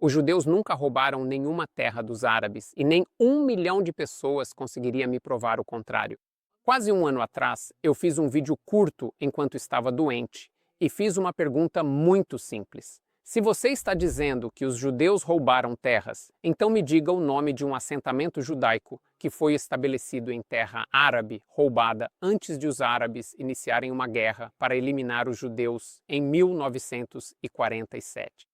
Os judeus nunca roubaram nenhuma terra dos árabes e nem 1 milhão de pessoas conseguiria me provar o contrário. Quase um ano atrás, eu fiz um vídeo curto enquanto estava doente e fiz uma pergunta muito simples. Se você está dizendo que os judeus roubaram terras, então me diga o nome de um assentamento judaico que foi estabelecido em terra árabe roubada antes de os árabes iniciarem uma guerra para eliminar os judeus em 1947.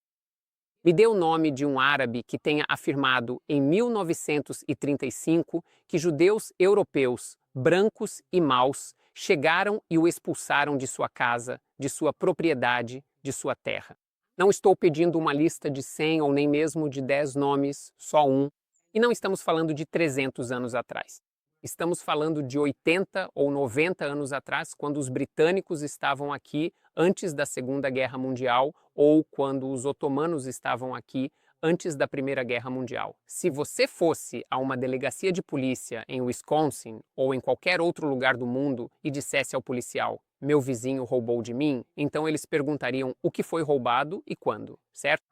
Me dê o nome de um árabe que tenha afirmado em 1935 que judeus europeus, brancos e maus, chegaram e o expulsaram de sua casa, de sua propriedade, de sua terra. Não estou pedindo uma lista de 100 ou nem mesmo de 10 nomes, só um, e não estamos falando de 300 anos atrás. Estamos falando de 80 ou 90 anos atrás, quando os britânicos estavam aqui antes da Segunda Guerra Mundial ou quando os otomanos estavam aqui antes da Primeira Guerra Mundial. Se você fosse a uma delegacia de polícia em Wisconsin ou em qualquer outro lugar do mundo e dissesse ao policial: "Meu vizinho roubou de mim", então eles perguntariam o que foi roubado e quando, certo?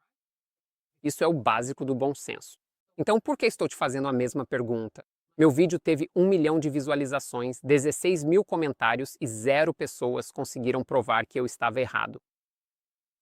Isso é o básico do bom senso. Então, por que estou te fazendo a mesma pergunta? Meu vídeo teve 1 milhão de visualizações, 16 mil comentários e 0 pessoas conseguiram provar que eu estava errado.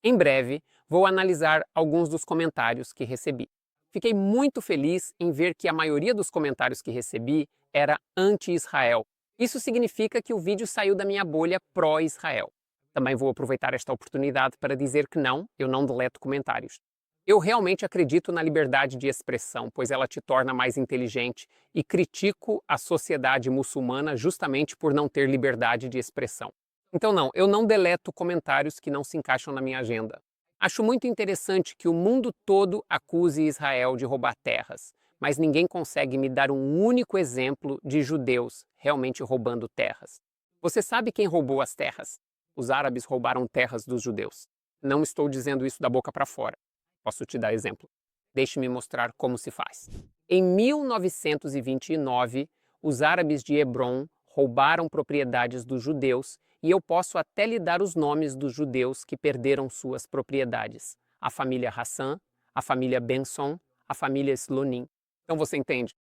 Em breve, vou analisar alguns dos comentários que recebi. Fiquei muito feliz em ver que a maioria dos comentários que recebi era anti-Israel. Isso significa que o vídeo saiu da minha bolha pró-Israel. Também vou aproveitar esta oportunidade para dizer que não, eu não deleto comentários. Eu realmente acredito na liberdade de expressão, pois ela te torna mais inteligente, e critico a sociedade muçulmana justamente por não ter liberdade de expressão. Então não, eu não deleto comentários que não se encaixam na minha agenda. Acho muito interessante que o mundo todo acuse Israel de roubar terras, mas ninguém consegue me dar um único exemplo de judeus realmente roubando terras. Você sabe quem roubou as terras? Os árabes roubaram terras dos judeus. Não estou dizendo isso da boca para fora. Posso te dar exemplo. Deixe-me mostrar como se faz. Em 1929, os árabes de Hebron roubaram propriedades dos judeus e eu posso até lhe dar os nomes dos judeus que perderam suas propriedades. A família Hassan, a família Benson, a família Slonim. Então você entende?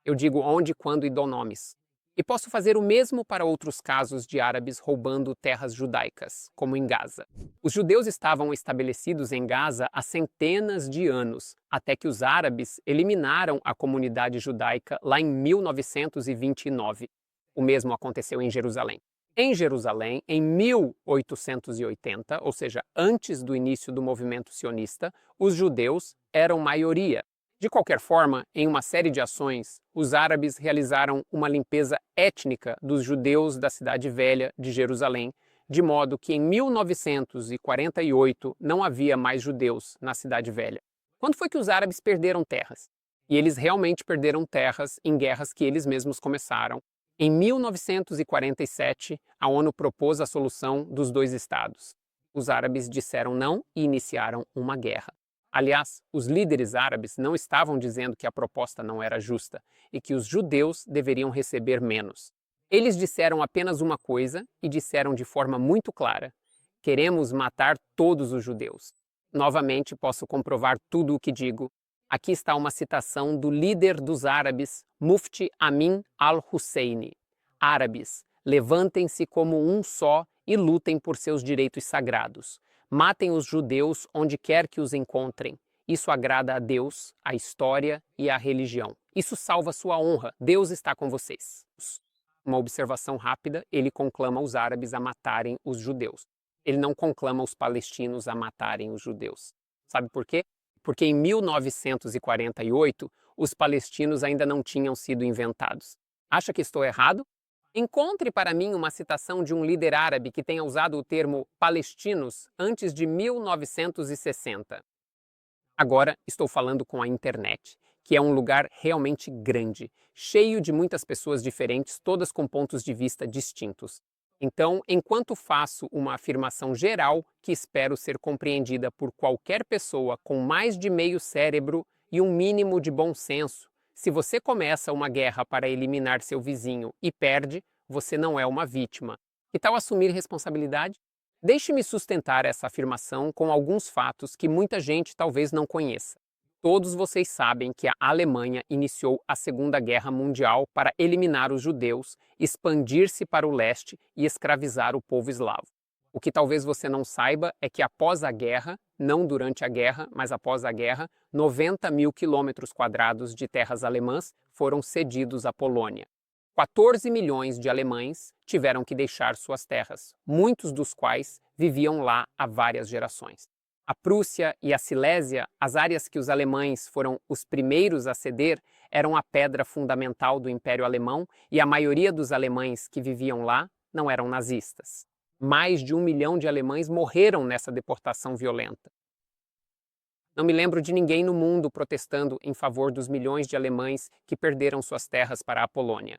Eu digo onde, quando e dou nomes. E posso fazer o mesmo para outros casos de árabes roubando terras judaicas, como em Gaza. Os judeus estavam estabelecidos em Gaza há centenas de anos, até que os árabes eliminaram a comunidade judaica lá em 1929. O mesmo aconteceu em Jerusalém. Em Jerusalém, em 1880, ou seja, antes do início do movimento sionista, os judeus eram maioria. De qualquer forma, em uma série de ações, os árabes realizaram uma limpeza étnica dos judeus da Cidade Velha de Jerusalém, de modo que em 1948 não havia mais judeus na Cidade Velha. Quando foi que os árabes perderam terras? E eles realmente perderam terras em guerras que eles mesmos começaram. Em 1947, a ONU propôs a solução dos dois estados. Os árabes disseram não e iniciaram uma guerra. Aliás, os líderes árabes não estavam dizendo que a proposta não era justa e que os judeus deveriam receber menos. Eles disseram apenas uma coisa e disseram de forma muito clara: queremos matar todos os judeus. Novamente, posso comprovar tudo o que digo. Aqui está uma citação do líder dos árabes, Mufti Amin al-Husseini. Árabes, levantem-se como um só e lutem por seus direitos sagrados. Matem os judeus onde quer que os encontrem. Isso agrada a Deus, a história e a religião. Isso salva sua honra. Deus está com vocês. Uma observação rápida, ele conclama os árabes a matarem os judeus. Ele não conclama os palestinos a matarem os judeus. Sabe por quê? Porque em 1948, os palestinos ainda não tinham sido inventados. Acha que estou errado? Encontre para mim uma citação de um líder árabe que tenha usado o termo palestinos antes de 1960. Agora estou falando com a internet, que é um lugar realmente grande, cheio de muitas pessoas diferentes, todas com pontos de vista distintos. Então, enquanto faço uma afirmação geral que espero ser compreendida por qualquer pessoa com mais de meio cérebro e um mínimo de bom senso, se você começa uma guerra para eliminar seu vizinho e perde, você não é uma vítima. Que tal assumir responsabilidade? Deixe-me sustentar essa afirmação com alguns fatos que muita gente talvez não conheça. Todos vocês sabem que a Alemanha iniciou a Segunda Guerra Mundial para eliminar os judeus, expandir-se para o leste e escravizar o povo eslavo. O que talvez você não saiba é que após a guerra, não durante a guerra, mas após a guerra, 90 mil quilômetros quadrados de terras alemãs foram cedidos à Polônia. 14 milhões de alemães tiveram que deixar suas terras, muitos dos quais viviam lá há várias gerações. A Prússia e a Silésia, as áreas que os alemães foram os primeiros a ceder, eram a pedra fundamental do Império Alemão e a maioria dos alemães que viviam lá não eram nazistas. Mais de 1 milhão de alemães morreram nessa deportação violenta. Não me lembro de ninguém no mundo protestando em favor dos milhões de alemães que perderam suas terras para a Polônia.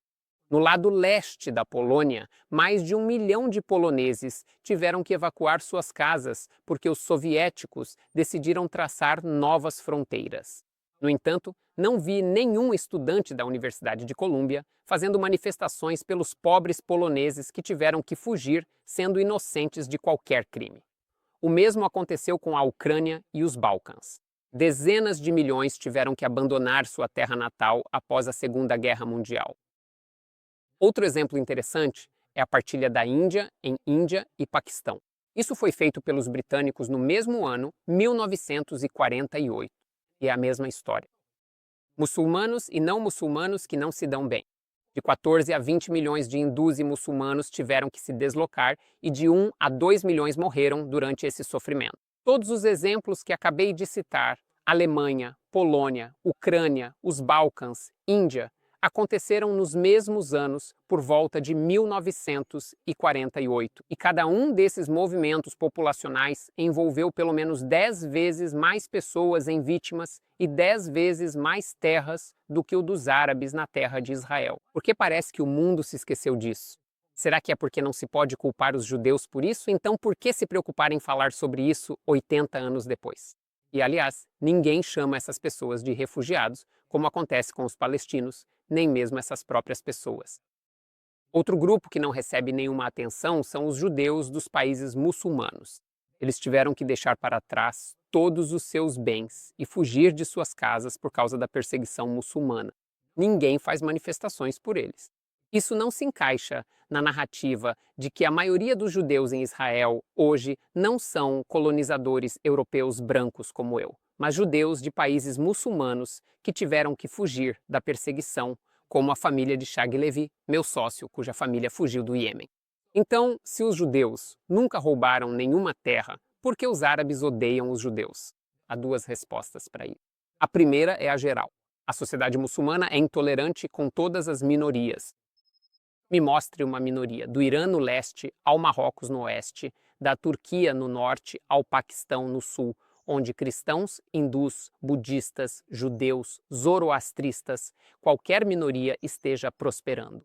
No lado leste da Polônia, mais de 1 milhão de poloneses tiveram que evacuar suas casas porque os soviéticos decidiram traçar novas fronteiras. No entanto, não vi nenhum estudante da Universidade de Colômbia fazendo manifestações pelos pobres poloneses que tiveram que fugir sendo inocentes de qualquer crime. O mesmo aconteceu com a Ucrânia e os Balcãs. Dezenas de milhões tiveram que abandonar sua terra natal após a Segunda Guerra Mundial. Outro exemplo interessante é a partilha da Índia em Índia e Paquistão. Isso foi feito pelos britânicos no mesmo ano, 1948, e é a mesma história. Muçulmanos e não muçulmanos que não se dão bem. De 14 a 20 milhões de hindus e muçulmanos tiveram que se deslocar e de 1 a 2 milhões morreram durante esse sofrimento. Todos os exemplos que acabei de citar, Alemanha, Polônia, Ucrânia, os Balcãs, Índia, aconteceram nos mesmos anos por volta de 1948, e cada um desses movimentos populacionais envolveu pelo menos 10 vezes mais pessoas em vítimas e 10 vezes mais terras do que o dos árabes na terra de Israel. Por que parece que o mundo se esqueceu disso? Será que é porque não se pode culpar os judeus por isso? Então por que se preocupar em falar sobre isso 80 anos depois? E, aliás, ninguém chama essas pessoas de refugiados, como acontece com os palestinos, nem mesmo essas próprias pessoas. Outro grupo que não recebe nenhuma atenção são os judeus dos países muçulmanos. Eles tiveram que deixar para trás todos os seus bens e fugir de suas casas por causa da perseguição muçulmana. Ninguém faz manifestações por eles. Isso não se encaixa na narrativa de que a maioria dos judeus em Israel hoje não são colonizadores europeus brancos como eu, mas judeus de países muçulmanos que tiveram que fugir da perseguição, como a família de Shag Levi, meu sócio, cuja família fugiu do Iêmen. Então, se os judeus nunca roubaram nenhuma terra, por que os árabes odeiam os judeus? Há duas respostas para isso. A primeira é a geral. A sociedade muçulmana é intolerante com todas as minorias. Me mostre uma minoria, do Irã no leste ao Marrocos no oeste, da Turquia no norte ao Paquistão no sul, onde cristãos, hindus, budistas, judeus, zoroastristas, qualquer minoria esteja prosperando.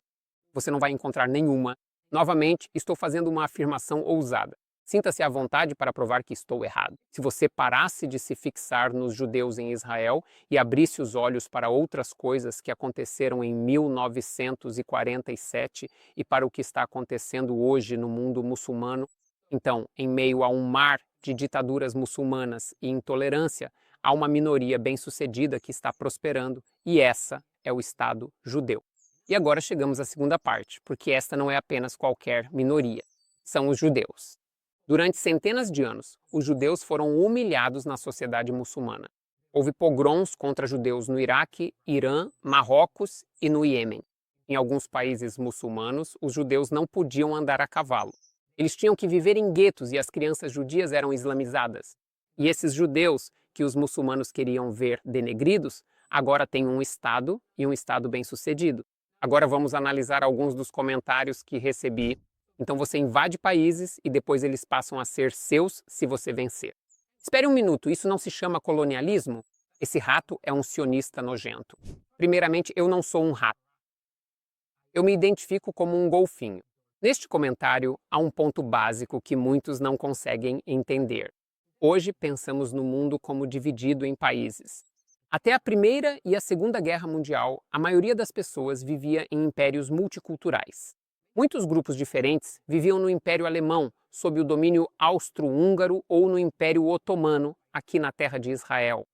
Você não vai encontrar nenhuma. Novamente, estou fazendo uma afirmação ousada. Sinta-se à vontade para provar que estou errado. Se você parasse de se fixar nos judeus em Israel e abrisse os olhos para outras coisas que aconteceram em 1947 e para o que está acontecendo hoje no mundo muçulmano, então, em meio a um mar de ditaduras muçulmanas e intolerância, há uma minoria bem-sucedida que está prosperando, e essa é o Estado judeu. E agora chegamos à segunda parte, porque esta não é apenas qualquer minoria. São os judeus. Durante centenas de anos, os judeus foram humilhados na sociedade muçulmana. Houve pogroms contra judeus no Iraque, Irã, Marrocos e no Iêmen. Em alguns países muçulmanos, os judeus não podiam andar a cavalo. Eles tinham que viver em guetos e as crianças judias eram islamizadas. E esses judeus, que os muçulmanos queriam ver denegridos, agora têm um Estado e um Estado bem-sucedido. Agora vamos analisar alguns dos comentários que recebi. Então você invade países e depois eles passam a ser seus se você vencer. Espere um minuto, isso não se chama colonialismo? Esse rato é um sionista nojento. Primeiramente, eu não sou um rato. Eu me identifico como um golfinho. Neste comentário, há um ponto básico que muitos não conseguem entender. Hoje pensamos no mundo como dividido em países. Até a Primeira e a Segunda Guerra Mundial, a maioria das pessoas vivia em impérios multiculturais. Muitos grupos diferentes viviam no Império Alemão, sob o domínio austro-húngaro ou no Império Otomano, aqui na terra de Israel.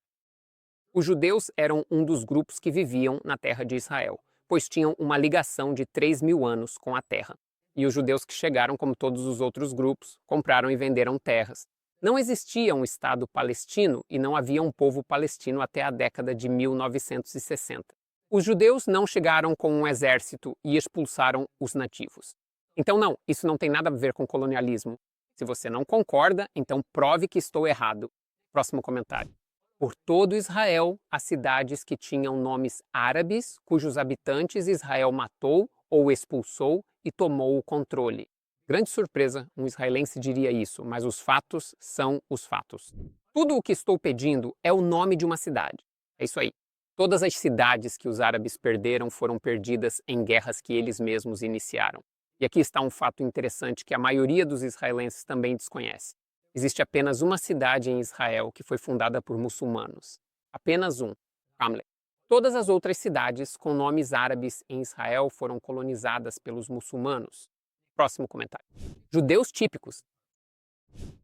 Os judeus eram um dos grupos que viviam na terra de Israel, pois tinham uma ligação de 3.000 anos com a terra. E os judeus que chegaram, como todos os outros grupos, compraram e venderam terras. Não existia um Estado palestino e não havia um povo palestino até a década de 1960. Os judeus não chegaram com um exército e expulsaram os nativos. Então não, isso não tem nada a ver com colonialismo. Se você não concorda, então prove que estou errado. Próximo comentário. Por todo Israel, as cidades que tinham nomes árabes, cujos habitantes Israel matou ou expulsou e tomou o controle. Grande surpresa, um israelense diria isso, mas os fatos são os fatos. Tudo o que estou pedindo é o nome de uma cidade. É isso aí. Todas as cidades que os árabes perderam foram perdidas em guerras que eles mesmos iniciaram. E aqui está um fato interessante que a maioria dos israelenses também desconhece. Existe apenas uma cidade em Israel que foi fundada por muçulmanos. Apenas um, Ramle. Todas as outras cidades com nomes árabes em Israel foram colonizadas pelos muçulmanos. Próximo comentário. Judeus típicos.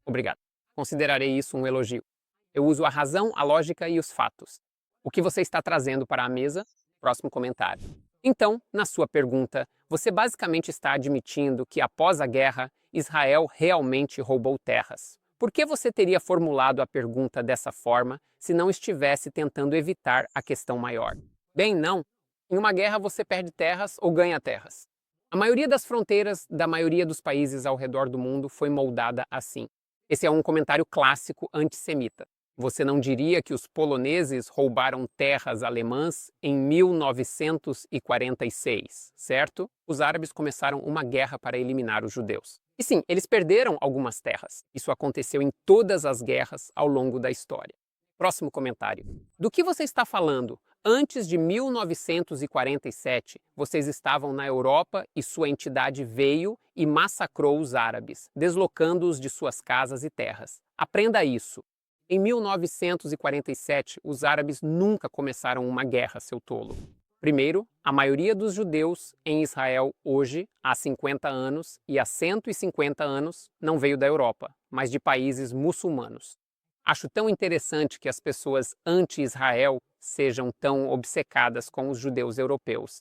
Obrigado. Considerarei isso um elogio. Eu uso a razão, a lógica e os fatos. O que você está trazendo para a mesa? Próximo comentário. Então, na sua pergunta, você basicamente está admitindo que após a guerra, Israel realmente roubou terras. Por que você teria formulado a pergunta dessa forma se não estivesse tentando evitar a questão maior? Bem, não. Em uma guerra você perde terras ou ganha terras. A maioria das fronteiras da maioria dos países ao redor do mundo foi moldada assim. Esse é um comentário clássico antissemita. Você não diria que os poloneses roubaram terras alemãs em 1946, certo? Os árabes começaram uma guerra para eliminar os judeus. E sim, eles perderam algumas terras. Isso aconteceu em todas as guerras ao longo da história. Próximo comentário. Do que você está falando? Antes de 1947, vocês estavam na Europa e sua entidade veio e massacrou os árabes, deslocando-os de suas casas e terras. Aprenda isso. Em 1947, os árabes nunca começaram uma guerra, seu tolo. Primeiro, a maioria dos judeus em Israel hoje, há 50 anos e há 150 anos, não veio da Europa, mas de países muçulmanos. Acho tão interessante que as pessoas anti-Israel sejam tão obcecadas com os judeus europeus.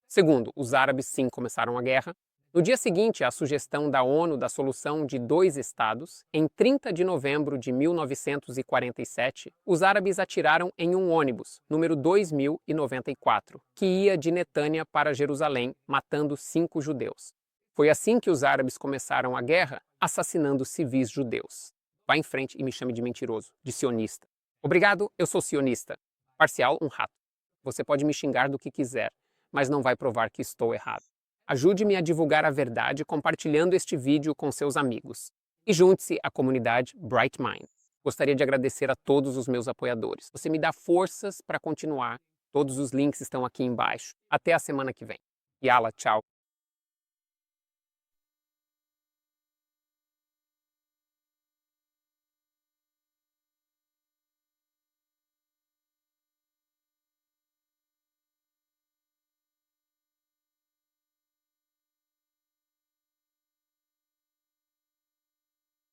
Segundo, os árabes sim começaram a guerra. No dia seguinte à sugestão da ONU da solução de 2 estados, em 30 de novembro de 1947, os árabes atiraram em um ônibus, número 2094, que ia de Netânia para Jerusalém, matando 5 judeus. Foi assim que os árabes começaram a guerra, assassinando civis judeus. Vá em frente e me chame de mentiroso, de sionista. Obrigado, eu sou sionista. Parcial, um rato. Você pode me xingar do que quiser, mas não vai provar que estou errado. Ajude-me a divulgar a verdade compartilhando este vídeo com seus amigos. E junte-se à comunidade Bright Mind. Gostaria de agradecer a todos os meus apoiadores. Você me dá forças para continuar. Todos os links estão aqui embaixo. Até a semana que vem. Yala, tchau.